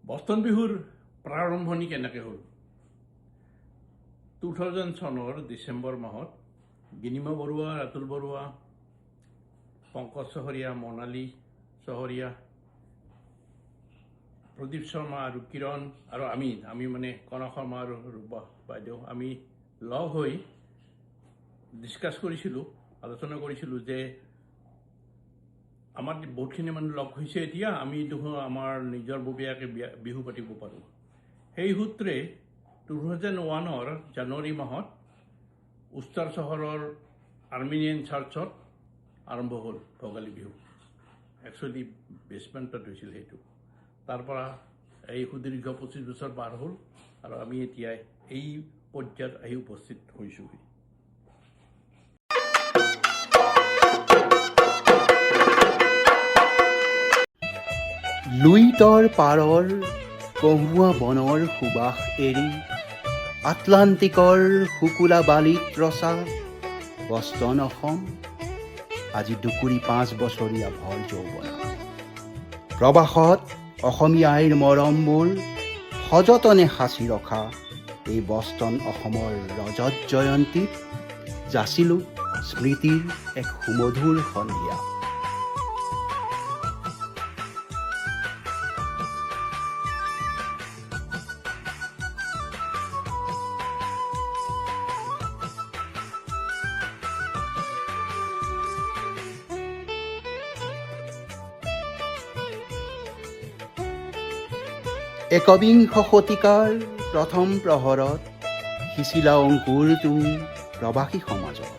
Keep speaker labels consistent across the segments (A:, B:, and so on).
A: Boston বিহুৰ প্ৰাৰম্ভণি কেনেকৈ হ'ল 2000 চনৰ ডিচেম্বৰ মাহত গিনিমা বৰুৱা, ৰাতুল বৰুৱা, পংকজ চহৰীয়া, মনালী চহৰীয়া, প্ৰদীপ শৰ্মা আৰু কিৰণ আৰু আমি মানে কনক শৰ্মা আৰু ৰূপা বাইদেউ আমি লগ হৈ ডিছকাছ কৰিছিলোঁ, আলোচনা কৰিছিলোঁ যে আমাৰ বহুতখিনি মানুহ লগ হৈছে, এতিয়া আমি দেখোন আমাৰ নিজৰ ববীয়াকৈ বিহু পাতিব পাৰোঁ। সেই সূত্ৰে 2001 জানুৱাৰী মাহত উষ্টাৰ চহৰৰ আৰ্মেনিয়ান চাৰ্চত আৰম্ভ হ'ল ভোগালী বিহু। একচুৱেলি বেছমেণ্টত হৈছিল সেইটো। তাৰ পৰা এই সুদীৰ্ঘ 25 বছৰ পাৰ হ'ল আৰু আমি এতিয়া এই পৰ্যায়ত আহি উপস্থিত হৈছোঁহি।
B: লুইতৰ পাৰৰ কহুৱা বনৰ সুবাস এৰি আটলাণ্টিকৰ শুকুলা বালিত ৰচা বষ্টন অসম আজি দুকুৰি 5 বছৰীয়া ভৰ যৌৱন। প্ৰবাসত অসমীয়া আইৰ মৰমবোৰ সযতনে সাঁচি ৰখা এই বষ্টন অসমৰ ৰজত জয়ন্তীত যাচিলোঁ স্মৃতিৰ এক সুমধুৰ সন্ধিয়া। একবিংশ শতিকাৰ প্ৰথম প্ৰহৰত সিঁচিলা অংকুৰ তুমি প্ৰবাসী সমাজৰ।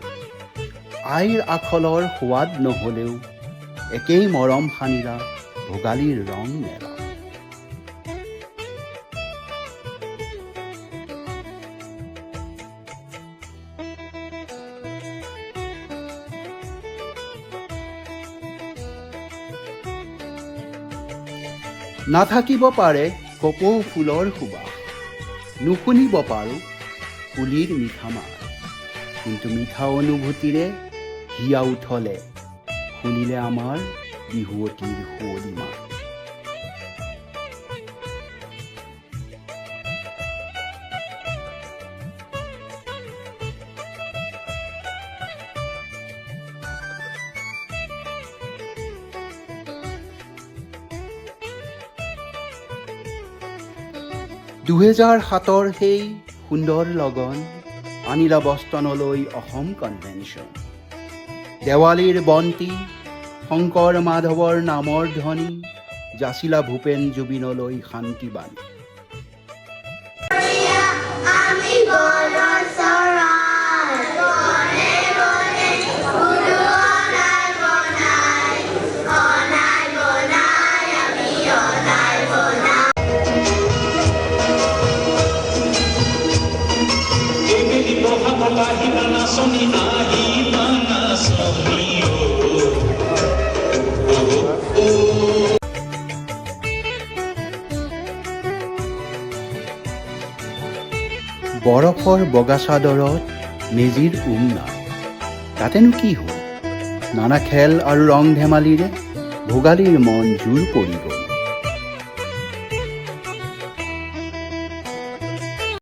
B: আইৰ আখলৰ সোৱাদ নহ'লেও একেই মৰম সানিলা ভোগালীৰ ৰং মেলা। নাথাকিব পাৰে কপৌ ফুলৰ সুবাস, নুশুনিব পাৰোঁ কুলিৰ মিঠা মাত, কিন্তু মিঠা অনুভূতিৰে হিয়া উঠলে শুনিলে আমাৰ বিহুৱতীৰ শুৱলি মাত। দুহেজাৰ 7 সেই সুন্দৰ লগন আনিলা বষ্টনলৈ অসম কনভেনশ্যন। দেৱালীৰ বন্তি, শংকৰ মাধৱৰ নামৰ ধ্বনি যাচিলা ভূপেন জুবিনলৈ শান্তিবাণী। বৰফৰ বগা চাদৰত মেজিৰ নাই, তাতেনো কি হ'ল? নানা খেল আৰু ৰং ধেমালিৰে ভোগালীৰ মন জোৰ পৰি গ'ল।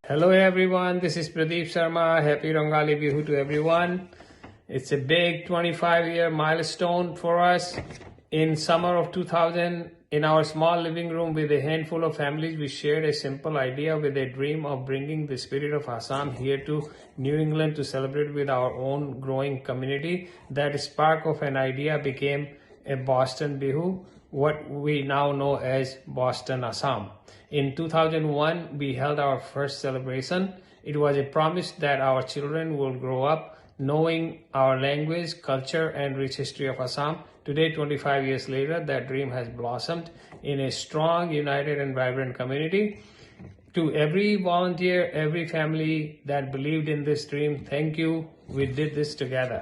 C: Hello everyone, this is Pradeep Sharma. Happy Rongali Bihu to everyone. It's a big 25-year milestone for us. In summer of 2000, in our small living room with a handful of families, we shared a simple idea with a dream of bringing the spirit of Assam here to New England to celebrate with our own growing community. That spark of an idea became a Boston Bihu, what we now know as Boston Assam. In 2001, we held our first celebration. It was a promise that our children will grow up knowing our language, culture, and rich history of Assam. Today, 25 years later, that dream has blossomed in a strong, united, and vibrant community. To every volunteer, every family that believed in this dream, thank you. We did this together.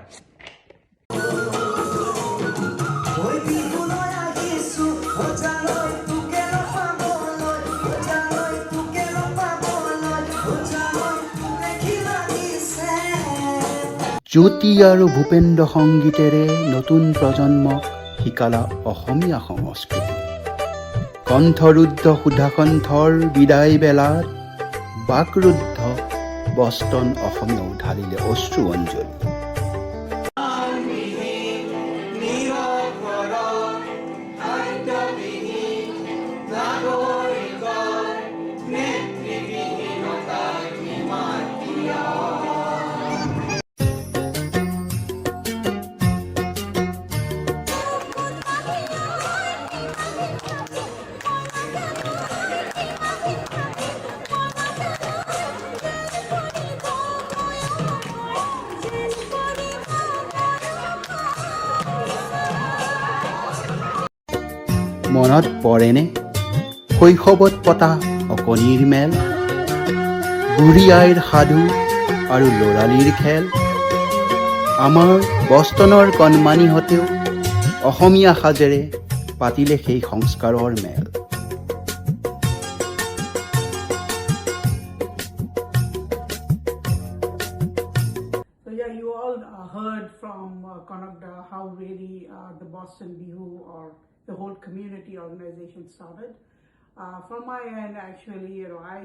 B: জ্যোতি আৰু ভূপেন্দ্ৰ সংগীতেৰে নতুন প্ৰজন্মক শিকালা অসমীয়া সংস্কৃতি। কণ্ঠৰুদ্ধ সুধাকণ্ঠৰ বিদায় বেলাত বাকৰুদ্ধ Boston অসমীয়াও ঢালিলে অশ্ৰু অঞ্জলি। মনত পৰেনে শৈশৱত পতা অকণিৰ মেল, বুঢ়ী আইৰ সাধু আৰু ল'ৰালিৰ খেল। আমাৰ বষ্টনৰ কণমানিহঁতেও অসমীয়া সাজেৰে পাতিলে সেই সংস্কাৰৰ মেল।
D: So yeah, you all heard from Konakda how really the Boston Bihu or the whole community organization started. From my end, actually, I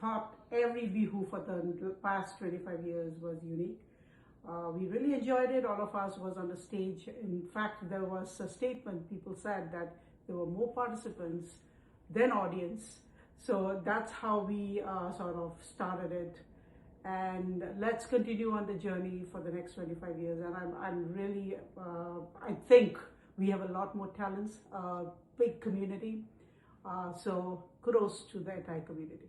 D: thought every Bihu for the past 25 years was unique. We really enjoyed it. All of us was on the stage. In fact, there was a statement people said that there were more participants than audience. So that's how we sort of started it. And let's continue on the journey for the next 25 years. And I'm really, I think we have a lot more talents, big community. So kudos to the entire community.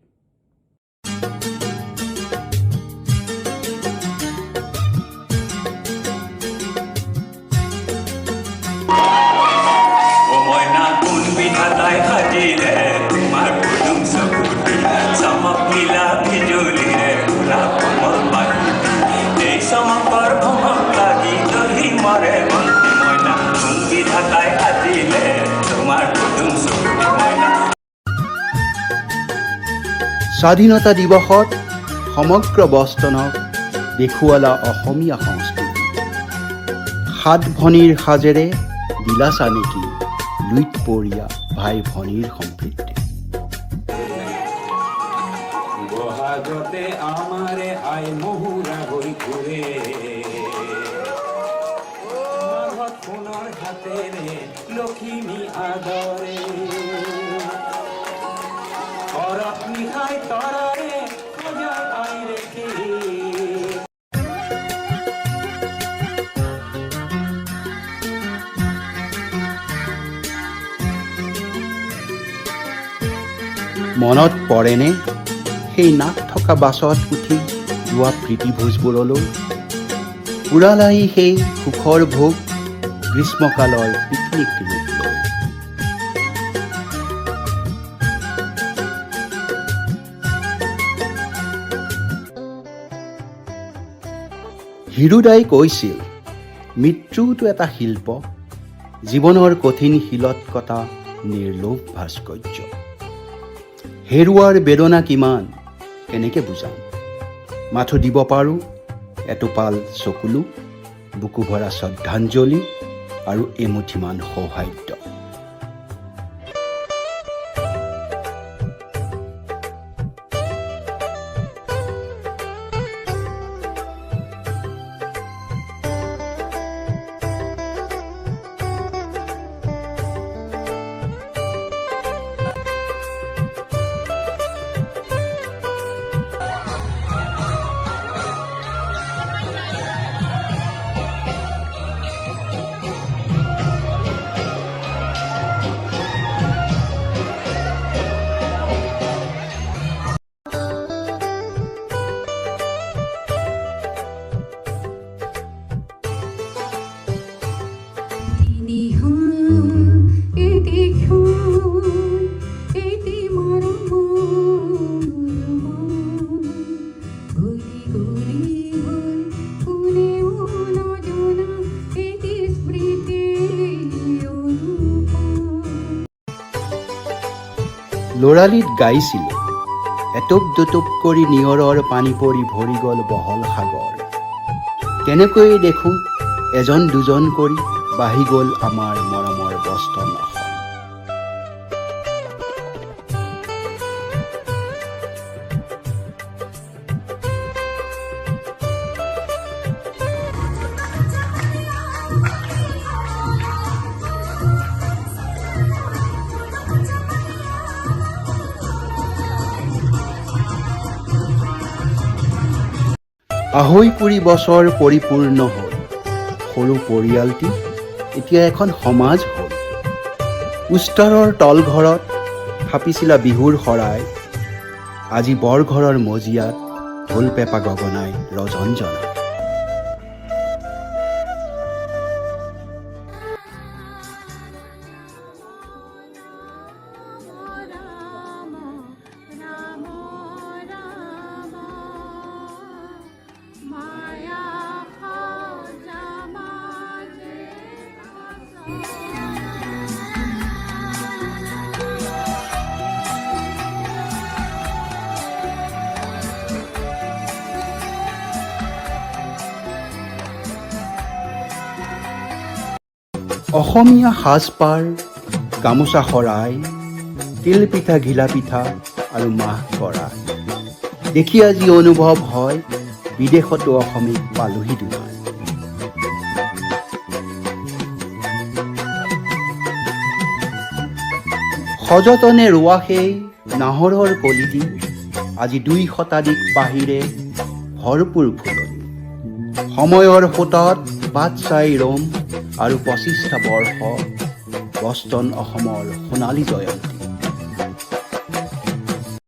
B: স্বাধীনতা দিৱসত সমগ্ৰ বষ্টনক দেখুৱালা অসমীয়া সংস্কৃতি। সাত ভনীৰ সাজেৰে বিলাসা নেকি লুইতপৰীয়া ভাই ভনীৰ সম্প্ৰীতি।
E: বহাগতে আমাৰে আই মহুৰা হৈ ঘূৰে, মাঘত সোণৰ হাতেৰে লখিমী আদৰে, অৰপ নিশাই তৰাৰে সজাই আই ৰেখে।
B: মনত পৰেনে সেই নাক থকা বাছত উঠি যোৱা প্ৰীতিভোজবোৰলৈ, উৰালাই সেই সুখৰ ভোগ গ্ৰীষ্মকালৰ পিকনিক ৰূপ লৈ। হীৰুদাই কৈছিল, মৃত্যুটো এটা শিল্প, জীৱনৰ কঠিন শিলত কটা নিৰ্লোভ ভাস্কৰ্য। হেৰুৱাৰ বেদনা কিমান কেনেকে বুজাম, মাথো দিব পাৰোঁ এটোপাল চকুলো, বুকু ভৰা শ্ৰদ্ধাঞ্জলি আৰু এমুঠিমান সৌহাৰ্দ্য। ল'ৰালিত গাইছিলোঁ, এটোপ দুটোপ কৰি নিয়ৰৰ পানী পৰি ভৰি গ'ল বহল সাগৰ। তেনেকৈয়ে দেখোঁ এজন দুজন কৰি বাঢ়ি গ'ল আমাৰ মৰমৰ বষ্টন অসম। আঢ়ৈ বছৰ পৰিপূৰ্ণ হ'ল। সৰু পৰিয়ালটি এতিয়া এখন সমাজ হ'ল। উষ্টাৰৰ তলঘৰত থাপিছিলা বিহুৰ শৰাই, আজি বৰঘৰৰ মজিয়াত ঢোল পেঁপা গগনাই ৰজন জনায়। অসমীয়া সাজপাৰ, গামোচা শৰাই, তিল পিঠা, ঘিলা পিঠা আৰু মাহ কৰাই দেখি আজি অনুভৱ হয় বিদেশতো অসমীক পালোহি দুনাই। সযতনে ৰোৱা সেই নাহৰৰ কলিটি আজি ২ শতাধিক পাহিৰে ভৰপূৰ ফুলনি। সময়ৰ সোঁতত বাট চাই ৰ'ম আৰু ২৫টা বৰ্ষ বষ্টন অসমৰ সোণালী জয়ন্তী।